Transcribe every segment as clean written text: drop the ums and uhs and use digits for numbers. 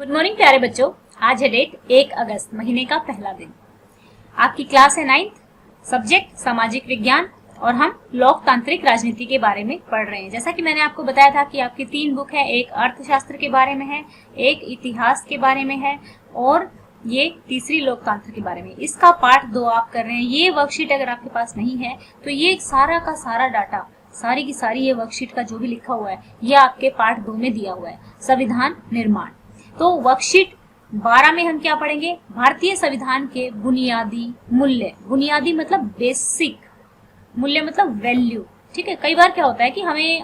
Good morning प्यारे बच्चों। आज है डेट 1 अगस्त, महीने का पहला दिन। आपकी क्लास है 9th, सब्जेक्ट सामाजिक विज्ञान और हम लोकतांत्रिक राजनीति के बारे में पढ़ रहे हैं। जैसा कि मैंने आपको बताया था कि आपकी 3 बुक है, एक अर्थशास्त्र के बारे में है, एक इतिहास के बारे में है और ये तीसरी लोकतंत्र के बारे में। इसका पार्ट 2 आप कर रहे हैं। ये वर्कशीट अगर आपके पास नहीं है तो ये सारा का सारा डाटा, सारी की सारी ये वर्कशीट का जो भी लिखा हुआ है ये आपके पार्ट 2 में दिया हुआ है, संविधान निर्माण। तो वर्कशीट 12 में हम क्या पढ़ेंगे? भारतीय संविधान के बुनियादी मूल्य। बुनियादी मतलब बेसिक, मूल्य मतलब वैल्यू। ठीक है, कई बार क्या होता है कि हमें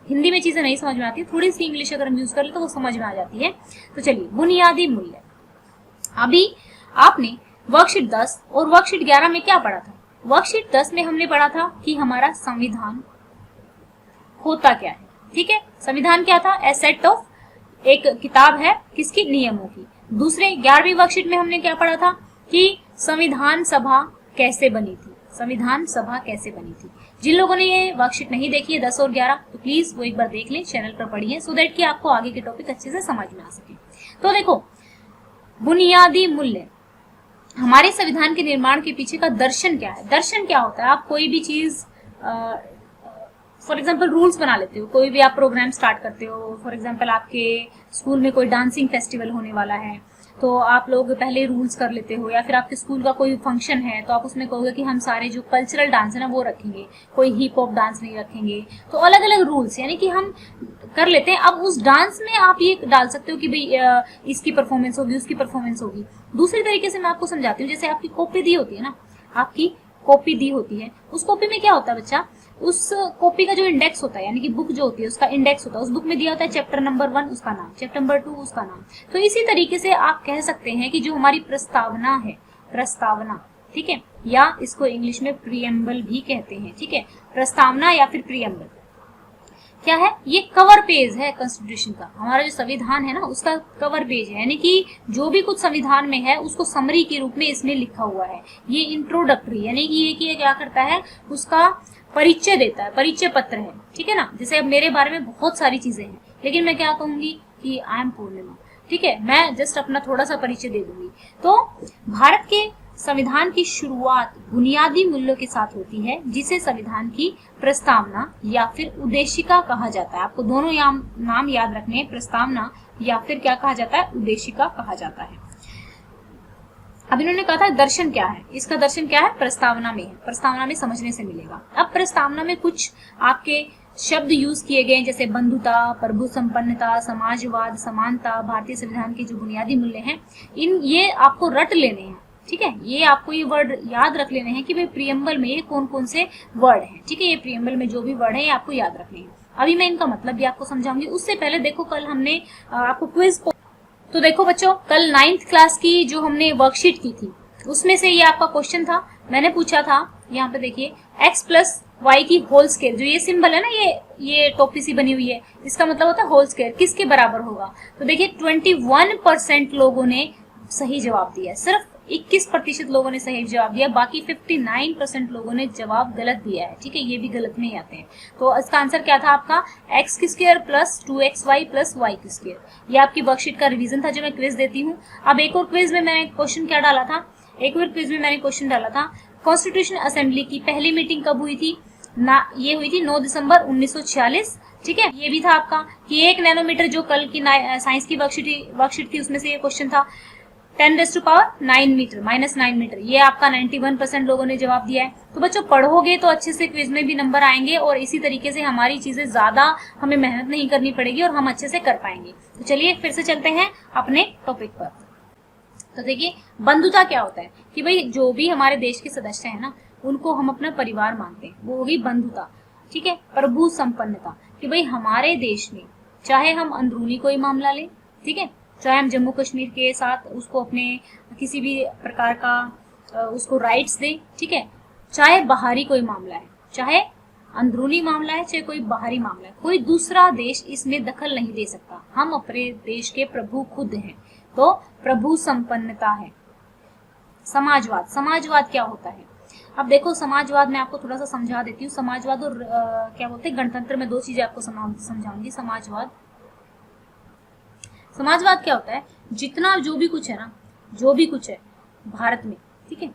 हिंदी में चीजें नहीं समझ में आती, थोड़ी सी इंग्लिश अगर हम यूज कर ले तो वो समझ में आ जाती है। तो चलिए, बुनियादी मूल्य। अभी आपने वर्कशीट 10 और वर्कशीट 11 में क्या पढ़ा था? वर्कशीट 10 में हमने पढ़ा था कि हमारा संविधान होता क्या है। ठीक है, संविधान क्या था? ए सेट ऑफ, एक किताब है किसकी? नियमों की। दूसरे 11वीं वर्कशीट में हमने क्या पढ़ा था कि संविधान सभा कैसे बनी थी। संविधान सभा कैसे बनी थी। जिन लोगों ने ये वर्कशीट नहीं देखी है 10 और 11, तो प्लीज वो एक बार देख लें, चैनल पर पढ़िए, सो दैट कि आपको आगे के टॉपिक अच्छे से समझ में आ सके। तो देखो, बुनियादी मूल्य, हमारे संविधान के निर्माण के पीछे का दर्शन क्या है? दर्शन क्या होता है? आप कोई भी चीज फॉर एग्जाम्पल रूल्स बना लेते हो, कोई भी आप प्रोग्राम स्टार्ट करते हो। फॉर एग्जाम्पल आपके स्कूल में कोई डांसिंग फेस्टिवल होने वाला है तो आप लोग पहले रूल्स कर लेते हो, या फिर आपके स्कूल का कोई फंक्शन है तो आप उसमें कहोगे कि हम सारे जो कल्चरल डांस है ना वो रखेंगे, कोई हिप हॉप डांस नहीं रखेंगे। तो अलग अलग रूल्स यानी कि हम कर लेते हैं। अब उस डांस में आप ये डाल सकते हो कि भाई इसकी परफॉर्मेंस होगी, उसकी परफॉर्मेंस होगी। दूसरी तरीके से मैं आपको समझाती हूँ। जैसे आपकी कॉपी दी होती है ना, आपकी कॉपी दी होती है, उस कॉपी में क्या होता है बच्चा? उस कॉपी का जो इंडेक्स होता है, यानी कि बुक जो होती है उसका इंडेक्स होता है। उस बुक में दिया होता है चैप्टर नंबर 1 उसका नाम, चैप्टर नंबर 2 उसका नाम। तो इसी तरीके से आप कह सकते हैं कि जो हमारी प्रस्तावना है, प्रस्तावना, ठीक है, या इसको इंग्लिश में प्रीएम्बल भी कहते हैं। ठीक है, प्रस्तावना या फिर प्रीएम्बल क्या है? ये कवर पेज है कॉन्स्टिट्यूशन का। हमारा जो संविधान है ना उसका कवर पेज है, यानी कि जो भी कुछ संविधान में है उसको समरी के रूप में इसमें लिखा हुआ है। ये इंट्रोडक्टरी यानी कि ये क्या करता है? उसका परिचय देता है, परिचय पत्र है। ठीक है ना, जैसे अब मेरे बारे में बहुत सारी चीजें हैं, लेकिन मैं क्या कहूंगी कि आई एम पूर्णिमा। ठीक है, मैं जस्ट अपना थोड़ा सा परिचय दे दूंगी। तो भारत के संविधान की शुरुआत बुनियादी मूल्यों के साथ होती है, जिसे संविधान की प्रस्तावना या फिर उद्देशिका कहा जाता है। आपको दोनों नाम याद रखने हैं, प्रस्तावना या फिर क्या कहा जाता है? उद्देशिका कहा जाता है। अब इन्होंने कहा था दर्शन क्या है? इसका दर्शन क्या है? प्रस्तावना में है, प्रस्तावना में समझने से मिलेगा। अब प्रस्तावना में कुछ आपके शब्द यूज किए गए, जैसे बंधुता, प्रभु संपन्नता, समाजवाद, समानता, भारतीय संविधान के जो बुनियादी मूल्य हैं, ये आपको रट लेने हैं। ठीक है, ये आपको ये वर्ड याद रख लेने हैं कि भाई प्रियम्बल में ये कौन कौन से वर्ड हैं। ठीक है, ये प्रियम्बल में जो भी वर्ड है ये आपको याद रखने हैं। अभी मैं इनका मतलब भी आपको समझाऊंगी। उससे पहले देखो, कल हमने आपको क्विज, तो देखो बच्चों, कल 9th क्लास की जो हमने वर्कशीट की थी उसमें से ये आपका क्वेश्चन था। मैंने पूछा था, यहाँ पे देखिए, x प्लस वाई की होल स्केयर, जो ये सिंबल है ना, ये टोपी सी बनी हुई है, इसका मतलब होता है होल स्केयर, किसके बराबर होगा? तो देखिए 21% लोगों ने सही जवाब दिया, सिर्फ 21% लोगों ने सही जवाब दिया, बाकी 59% लोगों ने जवाब गलत दिया है। ठीक है, ये भी गलत में ही आते हैं। तो इसका आंसर क्या था आपका? x की square plus 2xy plus y की स्क्वायर। ये आपकी वर्कशीट का रिवीजन था जो मैं क्विज देती हूँ। अब एक और क्विज में मैंने क्वेश्चन क्या डाला था? एक और क्विज में मैंने क्वेश्चन डाला था, कॉन्स्टिट्यूशन असेंबली की पहली मीटिंग कब हुई थी? ये हुई थी 9 दिसंबर 1946। ठीक है, ये भी था आपका कि 1 नैनोमीटर, जो कल की साइंस की वर्कशीट थी उसमें से ये क्वेश्चन था। 10⁻9 मीटर माइनस 9 मीटर, ये आपका 91% लोगों ने जवाब दिया है। तो बच्चों पढ़ोगे तो अच्छे से क्विज में भी नंबर आएंगे और इसी तरीके से हमारी चीजें ज्यादा हमें मेहनत नहीं करनी पड़ेगी और हम अच्छे से कर पाएंगे। तो चलिए फिर से चलते हैं अपने टॉपिक पर। तो देखिए, बंधुता क्या होता है कि भाई जो भी हमारे देश के सदस्य है ना उनको हम अपना परिवार मानते हैं, वो होगी बंधुता। ठीक है, प्रभु संपन्नता कि भाई हमारे देश में चाहे हम अंदरूनी कोई मामला लें, ठीक है, चाहे हम जम्मू कश्मीर के साथ उसको अपने किसी भी प्रकार का उसको राइट्स दें, ठीक है, चाहे बाहरी कोई मामला है, चाहे अंदरूनी मामला है, चाहे कोई बाहरी मामला है, कोई दूसरा देश इसमें दखल नहीं दे सकता। हम अपने देश के प्रभु खुद हैं। तो प्रभु संपन्नता है। समाजवाद, समाजवाद क्या होता है? अब देखो, समाजवाद मैं आपको थोड़ा सा समझा देती हूँ। समाजवाद और क्या बोलते हैं गणतंत्र में दो चीजें आपको समझाऊंगी। समाजवाद, समाजवाद क्या होता है, जितना जो भी कुछ है ना, जो भी कुछ है भारत में, ठीक है,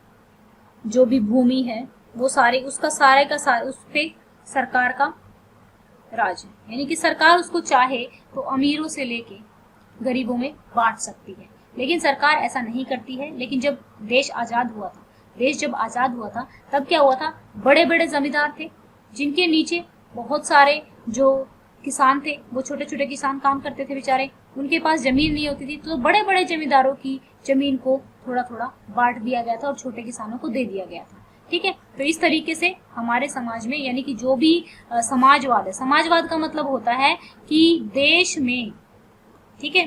जो भी भूमि है वो सारे उसका सारे का सारे उस पे सरकार का राज है। यानी कि सरकार उसको चाहे तो अमीरों से लेके गरीबों में बांट सकती है, लेकिन सरकार ऐसा नहीं करती है। लेकिन जब देश आजाद हुआ था, देश जब आजाद हुआ था तब क्या हुआ था, बड़े बड़े जमींदार थे जिनके नीचे बहुत सारे जो किसान थे, वो छोटे छोटे किसान काम करते थे बेचारे, उनके पास जमीन नहीं होती थी, तो बड़े बड़े जमींदारों की जमीन को थोड़ा थोड़ा बांट दिया गया था और छोटे किसानों को दे दिया गया था। ठीक है, तो इस तरीके से हमारे समाज में, यानी कि जो भी समाजवाद है, समाजवाद का मतलब होता है कि देश में, ठीक है,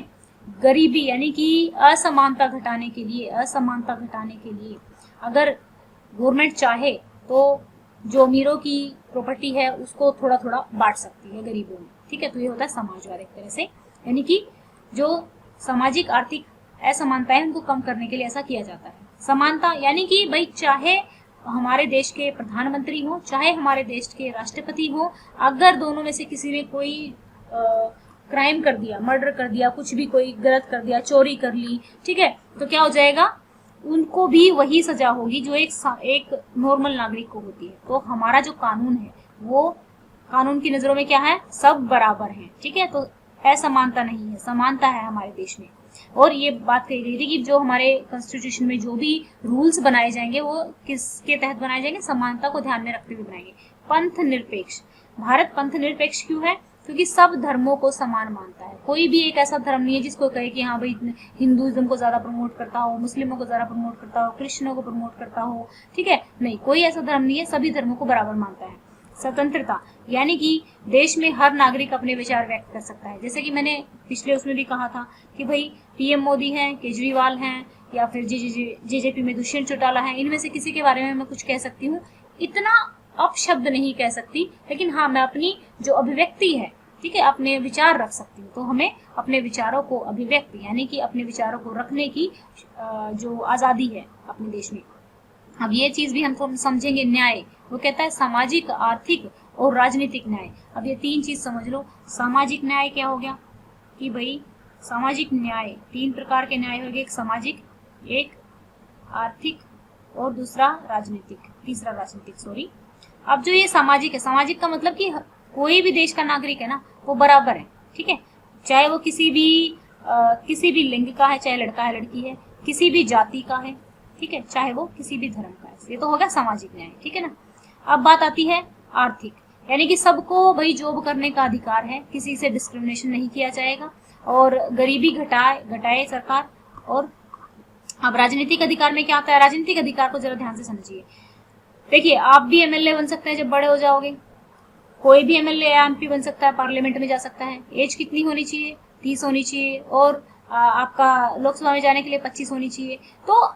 गरीबी यानी कि असमानता घटाने के लिए, असमानता घटाने के लिए अगर गवर्नमेंट चाहे तो जो अमीरों की प्रॉपर्टी है उसको थोड़ा थोड़ा बांट सकती है गरीबों में। ठीक है, तो ये होता है समाजवाद एक तरह से, यानी कि जो सामाजिक आर्थिक असमानता है उनको कम करने के लिए ऐसा किया जाता है। समानता यानी कि भाई चाहे हमारे देश के प्रधानमंत्री हो, चाहे हमारे देश के राष्ट्रपति हो, अगर दोनों में से किसी ने कोई क्राइम कर दिया, मर्डर कर दिया, कुछ भी कोई गलत कर दिया, चोरी कर ली, ठीक है, तो क्या हो जाएगा, उनको भी वही सजा होगी जो एक नॉर्मल नागरिक को होती है। तो हमारा जो कानून है वो कानून की नजरों में क्या है, सब बराबर हैं। ठीक है, तो असमानता नहीं है, समानता है हमारे देश में। और ये बात कही गई थी कि जो हमारे कॉन्स्टिट्यूशन में जो भी रूल्स बनाए जाएंगे वो किसके तहत बनाए जाएंगे, समानता को ध्यान में रखते हुए बनाएंगे। पंथ निरपेक्ष, भारत पंथ निरपेक्ष क्यों है, क्योंकि सब धर्मों को समान मानता है। कोई भी एक ऐसा धर्म नहीं है जिसको कहे कि हाँ भाई हिंदुइज्म को ज्यादा प्रमोट करता हो, मुस्लिमों को ज्यादा प्रमोट करता हो, क्रिश्चियनों को प्रमोट करता हो। ठीक है, नहीं, कोई ऐसा धर्म नहीं है, सभी धर्मों को बराबर मानता है। स्वतंत्रता यानी कि देश में हर नागरिक अपने विचार व्यक्त कर सकता है। जैसे कि मैंने पिछले उसमें भी कहा था कि भाई पीएम मोदी हैं, केजरीवाल हैं, या फिर जेजेपी में दुष्यंत चौटाला है, इनमें से किसी के बारे में मैं कुछ कह सकती हूँ। इतना अपशब्द नहीं कह सकती, लेकिन हाँ मैं अपनी जो अभिव्यक्ति है, ठीक है, अपने विचार रख सकती हूँ। तो हमें अपने विचारों को अभिव्यक्ति यानी कि अपने विचारों को रखने की जो आजादी है अपने देश में। अब ये चीज भी हम समझेंगे। न्याय, वो कहता है सामाजिक, आर्थिक और राजनीतिक न्याय। अब ये तीन चीज समझ लो। सामाजिक न्याय क्या हो गया कि भाई सामाजिक न्याय, तीन प्रकार के न्याय हो गए, एक सामाजिक, एक आर्थिक और दूसरा राजनीतिक, तीसरा राजनीतिक, सॉरी। अब जो ये सामाजिक है, सामाजिक का मतलब कि कोई भी देश का नागरिक है ना वो बराबर है। ठीक है, चाहे वो किसी भी लिंग का है, चाहे लड़का है लड़की है, किसी भी जाति का है, ठीक है, चाहे वो किसी भी धर्म का है। ये तो होगा सामाजिक न्याय। ठीक है ना। अब बात आती है आर्थिक, यानी कि सबको भाई जॉब करने का अधिकार है, किसी से डिस्क्रिमिनेशन नहीं किया जाएगा और गरीबी घटाए सरकार। और अब राजनीतिक अधिकार में क्या आता है, राजनीतिक अधिकार को जरा ध्यान से समझिए। देखिए, आप भी एमएलए बन सकते हैं जब बड़े हो जाओगे, कोई भी एमएलए या एमपी बन सकता है, पार्लियामेंट में जा सकता है। एज कितनी होनी चाहिए, 30 होनी चाहिए, और आपका लोकसभा में जाने के लिए 25 होनी चाहिए। तो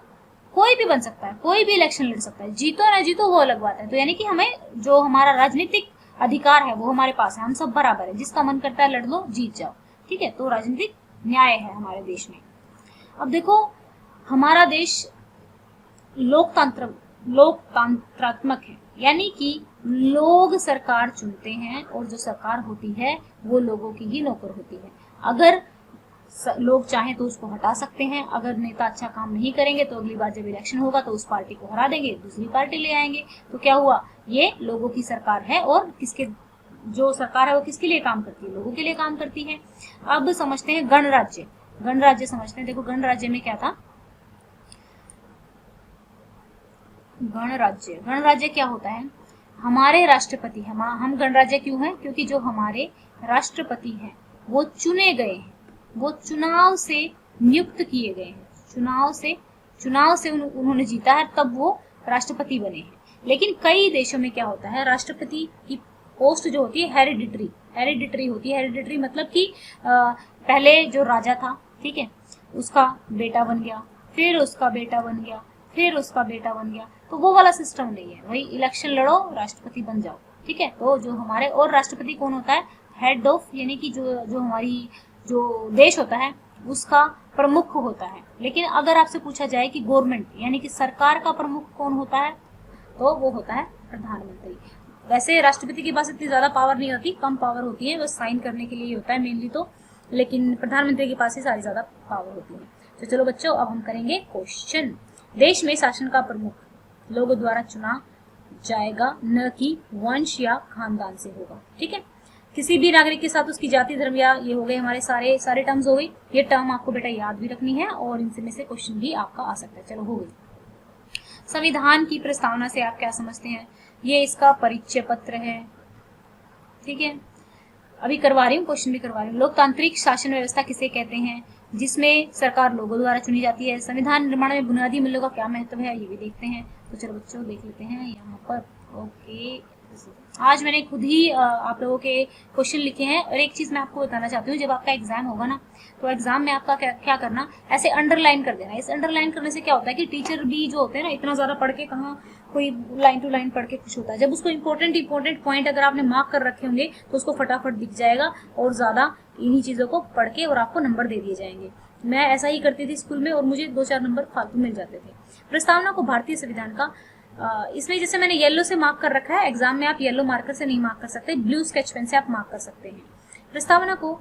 कोई भी बन सकता है, कोई भी इलेक्शन लड़ सकता है, जीतो ना जीतो वो अलग बात है। तो यानी कि हमें जो हमारा राजनीतिक अधिकार है वो हमारे पास है, हम सब बराबर है, जिसका मन करता है लड़ लो, जीत जाओ। ठीक है, तो राजनीतिक न्याय है हमारे देश में। अब देखो, हमारा देश लोकतंत्रात्मक है, यानी कि लोग सरकार चुनते हैं और जो सरकार होती है वो लोगों की ही नौकर होती है। अगर लोग चाहें तो उसको हटा सकते हैं, अगर नेता अच्छा काम नहीं करेंगे तो अगली बार जब इलेक्शन होगा तो उस पार्टी को हरा देंगे, दूसरी पार्टी ले आएंगे। तो क्या हुआ, ये लोगों की सरकार है, और किसके, जो सरकार है वो किसके लिए काम करती है, लोगों के लिए काम करती है। अब समझते हैं गणराज्य, गणराज्य समझते हैं। देखो गणराज्य में क्या था, गणराज्य, गणराज्य क्या होता है, हमारे राष्ट्रपति, हम गणराज्य क्यों है, क्योंकि जो हमारे राष्ट्रपति हैं वो चुने गए हैं, वो चुनाव से नियुक्त किए गए हैं, चुनाव से उन्होंने जीता है, तब वो राष्ट्रपति बने हैं। लेकिन कई देशों में क्या होता है, राष्ट्रपति की पोस्ट जो होती है हेरिडिटरी होती है। हेरिडिटरी मतलब कि पहले जो राजा था, ठीक है, उसका बेटा बन गया, फिर उसका बेटा बन गया, फिर उसका बेटा बन गया। तो वो वाला सिस्टम नहीं है, वही इलेक्शन लड़ो, राष्ट्रपति बन जाओ। ठीक है, तो जो हमारे, और राष्ट्रपति कौन होता है, हेड ऑफ, यानी कि जो हमारी जो देश होता है उसका प्रमुख होता है। लेकिन अगर आपसे पूछा जाए कि गवर्नमेंट यानी कि सरकार का प्रमुख कौन होता है, तो वो होता है प्रधानमंत्री। वैसे राष्ट्रपति के पास इतनी ज्यादा पावर नहीं होती, कम पावर होती है, बस साइन करने के लिए होता है मेनली। तो लेकिन प्रधानमंत्री के पास ही सारी ज़्यादा पावर होती है। तो चलो बच्चों, अब हम करेंगे क्वेश्चन। देश में शासन का प्रमुख लोगों द्वारा चुना जाएगा, न कि वंश या खानदान से होगा। ठीक है, किसी भी नागरिक के साथ उसकी जाति, धर्म या ये हो गए हमारे सारे टर्म्स हो गई। ये टर्म आपको बेटा याद भी रखनी है और इनसे में से क्वेश्चन भी आपका आ सकता है। चलो हो गई। संविधान की प्रस्तावना से आप क्या समझते हैं? ये इसका परिचय पत्र है। ठीक है, अभी करवा रही हूँ, क्वेश्चन भी करवा रही हूँ। लोकतांत्रिक शासन व्यवस्था किसे कहते हैं? जिसमें सरकार लोगों द्वारा चुनी जाती है। संविधान निर्माण में बुनियादी मूल्यों का क्या महत्व है, ये भी देखते हैं। तो चलो बच्चों देख लेते हैं यहाँ पर। ओके, आज मैंने खुद ही आप लोगों के क्वेश्चन लिखे हैं। और एक चीज मैं आपको बताना चाहती हूँ, जब आपका एग्जाम होगा ना, तो एग्जाम में आपका क्या करना, ऐसे अंडरलाइन कर देना। इस अंडरलाइन करने से क्या होता है कि टीचर भी जो होते हैं ना, इतना ज्यादा पढ़ के कहाँ कोई लाइन टू लाइन पढ़ के कुछ होता है। जब उसको इंपॉर्टेंट पॉइंट अगर आपने मार्क कर रखे होंगे तो उसको फटाफट दिख जाएगा और ज्यादा इन्हीं चीजों को पढ़ के और आपको नंबर दे दिए जाएंगे। मैं ऐसा ही करती थी स्कूल में और मुझे 2-4 नंबर फालतू मिल जाते थे। प्रस्तावना को भारतीय संविधान का इसमें जैसे मैंने येलो से मार्क कर रखा है, एग्जाम में आप येलो मार्कर से नहीं मार्क कर सकते, ब्लू स्केच पेन से आप मार्क कर सकते हैं। प्रस्तावना को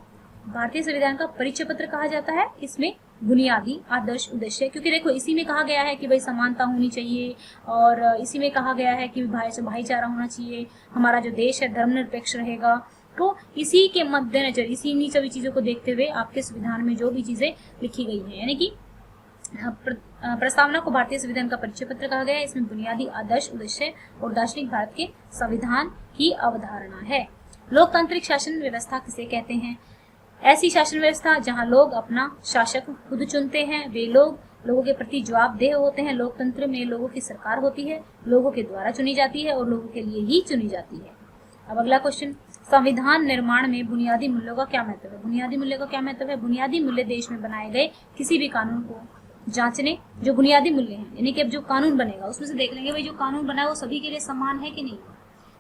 भारतीय संविधान का परिचय पत्र कहा जाता है। इसमें बुनियादी आदर्श उद्देश्य, क्योंकि देखो इसी में कहा गया है कि भाई समानता होनी चाहिए और इसी में कहा गया है कि भाईचारा होना चाहिए, हमारा जो देश है धर्मनिरपेक्ष रहेगा। तो इसी के मद्देनजर इन्हीं सभी चीजों को देखते हुए आपके संविधान में जो भी चीजें लिखी गई है, यानी कि प्रस्तावना को भारतीय संविधान का परिचय पत्र कहा गया है। इसमें बुनियादी आदर्श उद्देश्य और दार्शनिक भारत के संविधान की अवधारणा है। लोकतांत्रिक शासन व्यवस्था किसे कहते हैं? ऐसी शासन व्यवस्था जहां लोग अपना शासक खुद चुनते हैं, वे लोगों के प्रति जवाबदेह होते हैं। लोकतंत्र में लोगों की सरकार होती है, लोगों के द्वारा चुनी जाती है और लोगों के लिए ही चुनी जाती है। अब अगला क्वेश्चन, संविधान निर्माण में बुनियादी मूल्यों का क्या महत्व है? बुनियादी मूल्य का क्या महत्व है? बुनियादी मूल्य देश में बनाए गए किसी भी कानून को जांचने, जो बुनियादी मूल्य हैं, यानी कि अब जो कानून बनेगा उसमें से देख लेंगे भाई जो कानून बना है वो सभी के लिए समान है कि नहीं।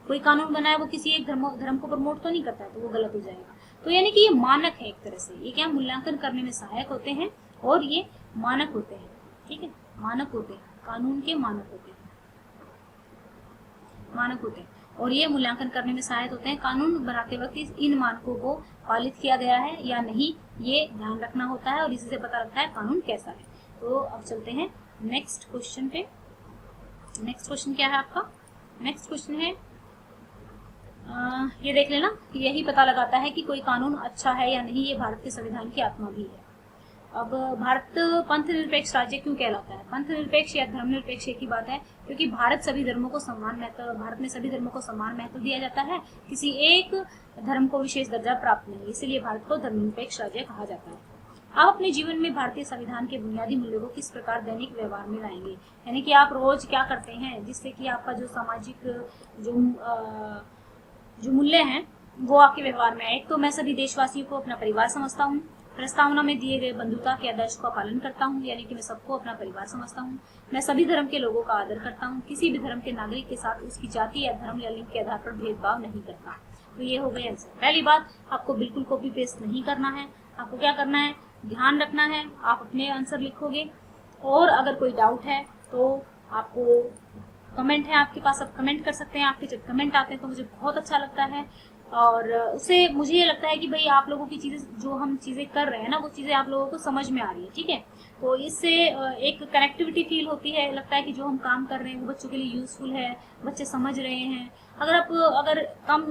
कोई कानून बना है वो किसी एक धर्म को प्रमोट तो नहीं करता है, तो वो गलत हो जाएगा। तो यानी कि ये मानक है एक तरह से, ये क्या मूल्यांकन करने में सहायक होते हैं और ये मानक होते हैं। ठीक है, मानक होते हैं, कानून के मानक होते हैं, मानक होते हैं और ये मूल्यांकन करने में सहायक होते हैं। कानून बनाते वक्त इन मानकों को पालित किया गया है या नहीं, ये ध्यान रखना होता है और इसी से पता लगता है कानून कैसा है। तो अब चलते हैं नेक्स्ट क्वेश्चन पे। नेक्स्ट क्वेश्चन क्या है आपका? नेक्स्ट क्वेश्चन है ये देख लेना, यही पता लगाता है कि कोई कानून अच्छा है या नहीं, ये भारत के संविधान की आत्मा भी है। अब भारत पंथ निरपेक्ष राज्य क्यों कहलाता है? पंथ निरपेक्ष या धर्मनिरपेक्ष एक ही बात है, क्योंकि भारत में सभी धर्मों को समान महत्व दिया जाता है, किसी एक धर्म को विशेष दर्जा प्राप्त नहीं, इसीलिए भारत को धर्मनिरपेक्ष राज्य कहा जाता है। आप अपने जीवन में भारतीय संविधान के बुनियादी मूल्यों को किस प्रकार दैनिक व्यवहार में लाएंगे? यानी कि आप रोज क्या करते हैं जिससे कि आपका जो सामाजिक जो मूल्य हैं वो आपके व्यवहार में आए। तो मैं सभी देशवासियों को अपना परिवार समझता हूँ, प्रस्तावना में दिए गए बंधुता के आदर्श का पालन करता हूँ, यानी कि मैं सबको अपना परिवार समझता हूँ। मैं सभी धर्म के लोगों का आदर करता हूँ, किसी भी धर्म के नागरिक के साथ उसकी जाति या धर्म या लिंग के आधार पर भेदभाव नहीं करता। तो ये हो गए आंसर। पहली बात, आपको बिल्कुल कॉपी पेस्ट नहीं करना है, आपको क्या करना है, ध्यान रखना है, आप अपने आंसर लिखोगे और अगर कोई डाउट है तो आपको कमेंट है आपके पास, आप कमेंट कर सकते हैं। आपके जब कमेंट आते हैं तो मुझे बहुत अच्छा लगता है और उससे मुझे ये लगता है कि भाई आप लोगों की चीजें जो हम चीजें कर रहे हैं ना, वो चीजें आप लोगों को समझ में आ रही है। ठीक है, तो इससे एक कनेक्टिविटी फील होती है, लगता है कि जो हम काम कर रहे हैं वो बच्चों के लिए यूजफुल है, बच्चे समझ रहे हैं। अगर कम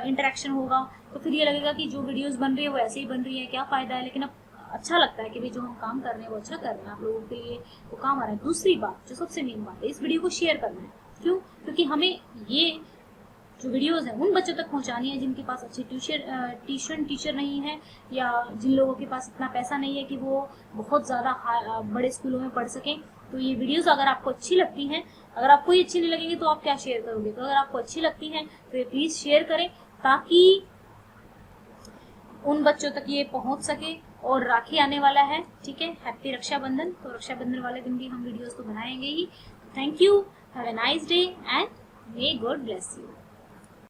इंटरेक्शन होगा तो फिर ये लगेगा कि जो वीडियोस बन रही है वो ऐसे ही बन रही है, क्या फायदा है। लेकिन अब अच्छा लगता है कि भाई जो हम काम कर रहे हैं वो अच्छा कर रहे हैं, आप लोगों के लिए वो काम आ रहा है। दूसरी बात, जो सबसे मेन बात है, इस वीडियो को शेयर करना है। क्यों? क्योंकि हमें ये जो वीडियोस हैं उन बच्चों तक पहुंचानी है जिनके पास अच्छे ट्यूशन टीचर नहीं है, या जिन लोगों के पास इतना पैसा नहीं है कि वो बहुत ज़्यादा बड़े स्कूलों में पढ़ सकें। तो ये वीडियोस अगर आपको अच्छी लगती हैं, अगर आपको ये अच्छी नहीं लगेगी तो आप क्या शेयर करोगे? तो अगर आपको अच्छी लगती हैं तो ये प्लीज़ शेयर करें ताकि उन बच्चों तक ये पहुंच सके। और राखी आने वाला है, ठीक है, हैप्पी रक्षाबंधन। तो रक्षाबंधन वाले दिन भी हम वीडियोस तो बनाएंगे ही। Thank you, have a nice day and may God bless you.